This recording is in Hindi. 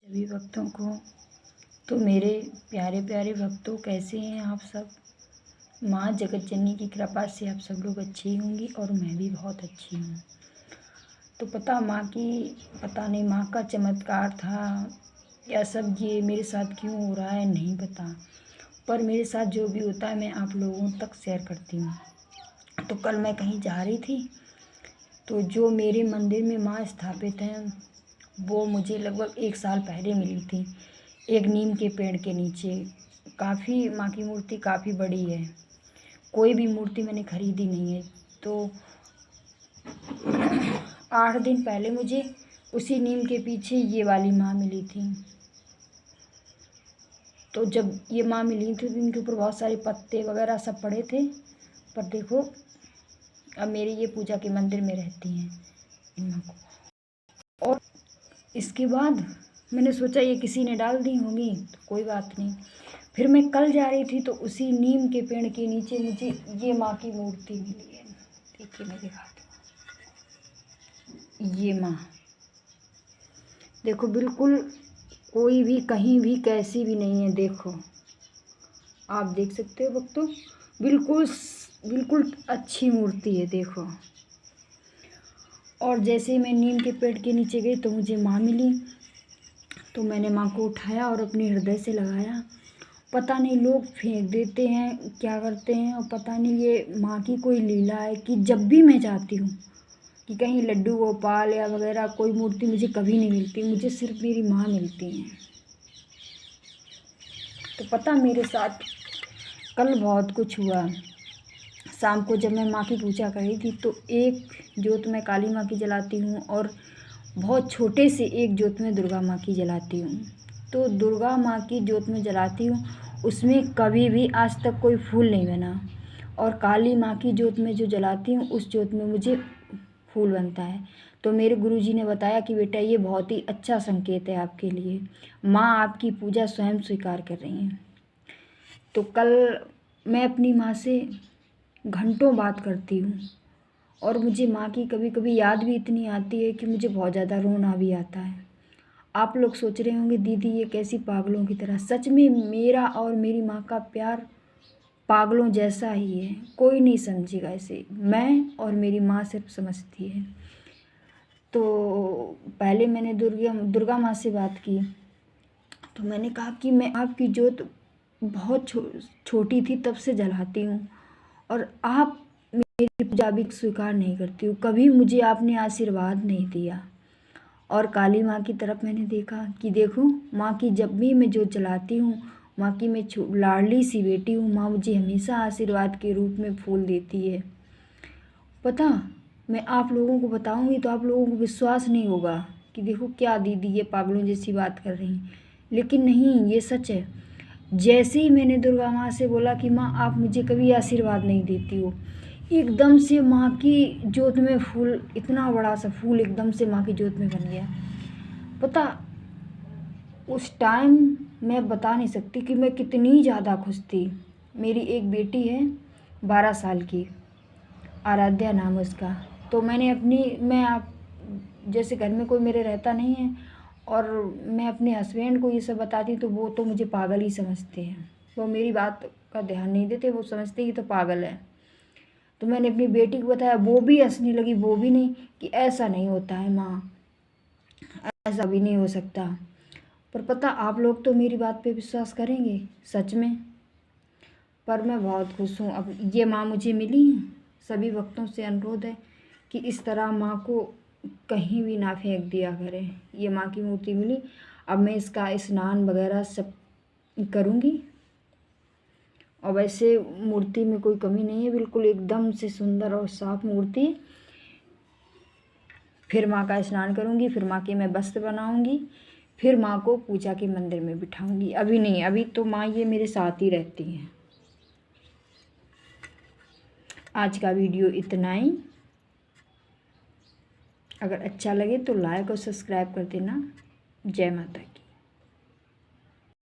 सभी भक्तों को। तो मेरे प्यारे प्यारे भक्तों, कैसे हैं आप सब। माँ जगत जननी की कृपा से आप सब लोग अच्छी होंगी और मैं भी बहुत अच्छी हूँ। तो पता नहीं माँ का चमत्कार था या सब ये मेरे साथ क्यों हो रहा है नहीं पता, पर मेरे साथ जो भी होता है मैं आप लोगों तक शेयर करती हूँ। तो कल मैं कहीं जा रही थी, तो जो मेरे मंदिर में माँ स्थापित हैं वो मुझे लगभग 1 साल पहले मिली थी, एक नीम के पेड़ के नीचे। काफ़ी माँ की मूर्ति काफ़ी बड़ी है, कोई भी मूर्ति मैंने खरीदी नहीं है। तो 8 दिन पहले मुझे उसी नीम के पीछे ये वाली माँ मिली थी। तो जब ये माँ मिली थी तो इनके ऊपर बहुत सारे पत्ते वगैरह सब पड़े थे, पर देखो अब मेरे ये पूजा के मंदिर में रहती हैं इन माँ को। और इसके बाद मैंने सोचा ये किसी ने डाल दी होंगी, तो कोई बात नहीं। फिर मैं कल जा रही थी तो उसी नीम के पेड़ के नीचे मुझे ये माँ की मूर्ति मिली है। देखिए मैं दिखाती हूँ, ये माँ देखो, बिल्कुल कोई भी कहीं भी कैसी भी नहीं है। देखो आप देख सकते हो भक्तों, बिल्कुल बिल्कुल अच्छी मूर्ति है देखो। और जैसे ही मैं नीम के पेड़ के नीचे गई तो मुझे माँ मिली, तो मैंने माँ को उठाया और अपने हृदय से लगाया। पता नहीं लोग फेंक देते हैं, क्या करते हैं, और पता नहीं ये माँ की कोई लीला है कि जब भी मैं जाती हूँ कि कहीं लड्डू गोपाल या वगैरह कोई मूर्ति मुझे कभी नहीं मिलती, मुझे सिर्फ मेरी माँ मिलती हैं। तो पता मेरे साथ कल बहुत कुछ हुआ। शाम को जब मैं माँ की पूजा कर रही थी तो एक जोत मैं काली माँ की जलाती हूँ और बहुत छोटे से एक जोत में दुर्गा माँ की जलाती हूँ। तो दुर्गा माँ की जोत में जलाती हूँ, उसमें कभी भी आज तक कोई फूल नहीं बना। और काली माँ की जोत में जो जलाती हूँ उस जोत में मुझे फूल बनता है। तो मेरे गुरुजी ने बताया कि बेटा ये बहुत ही अच्छा संकेत है आपके लिए, माँ आपकी पूजा स्वयं स्वीकार कर रही हैं। तो कल मैं अपनी माँ से घंटों बात करती हूँ और मुझे माँ की कभी कभी याद भी इतनी आती है कि मुझे बहुत ज़्यादा रोना भी आता है। आप लोग सोच रहे होंगे दीदी ये कैसी पागलों की तरह। सच में मेरा और मेरी माँ का प्यार पागलों जैसा ही है, कोई नहीं समझेगा इसे, मैं और मेरी माँ सिर्फ समझती है। तो पहले मैंने दुर्गा माँ से बात की, तो मैंने कहा कि मैं आपकी जोत बहुत छोटी थी तब से जलाती हूँ और आप मेरी पूजा भी स्वीकार नहीं करती हो, कभी मुझे आपने आशीर्वाद नहीं दिया। और काली माँ की तरफ मैंने देखा कि देखो माँ की जब भी मैं जोत जलाती हूँ, माँ की मैं लाडली सी बेटी हूँ, माँ मुझे हमेशा आशीर्वाद के रूप में फूल देती है। पता मैं आप लोगों को बताऊँगी तो आप लोगों को विश्वास नहीं होगा कि देखो क्या दीदी ये पागलों जैसी बात कर रही, लेकिन नहीं ये सच है। जैसे ही मैंने दुर्गा माँ से बोला कि माँ आप मुझे कभी आशीर्वाद नहीं देती हो, एकदम से माँ की जोत में फूल, इतना बड़ा सा फूल एकदम से माँ की जोत में बन गया। पता उस टाइम मैं बता नहीं सकती कि मैं कितनी ज़्यादा खुश थी। मेरी एक बेटी है 12 साल की, आराध्या नाम है उसका। तो मैं आप जैसे घर में कोई मेरे रहता नहीं है और मैं अपने हस्बैंड को ये सब बताती तो वो तो मुझे पागल ही समझते हैं, वो मेरी बात का ध्यान नहीं देते, वो समझते कि तो पागल है। तो मैंने अपनी बेटी को बताया, वो भी हंसने लगी, वो भी नहीं कि ऐसा नहीं होता है माँ, ऐसा भी नहीं हो सकता। पर पता आप लोग तो मेरी बात पे विश्वास करेंगे सच में, पर मैं बहुत खुश हूँ। अब ये माँ मुझे मिली, सभी भक्तों से अनुरोध है कि इस तरह माँ को कहीं भी ना फेंक दिया करें। ये माँ की मूर्ति मिली, अब मैं इसका स्नान वगैरह सब करूँगी। और वैसे मूर्ति में कोई कमी नहीं है, बिल्कुल एकदम से सुंदर और साफ मूर्ति। फिर माँ का स्नान करूँगी, फिर माँ के मैं वस्त्र बनाऊँगी, फिर माँ को पूजा के मंदिर में बिठाऊँगी। अभी नहीं, अभी तो माँ ये मेरे साथ ही रहती हैं। आज का वीडियो इतना ही। अगर अच्छा लगे तो लाइक और सब्सक्राइब कर देना। जय माता की।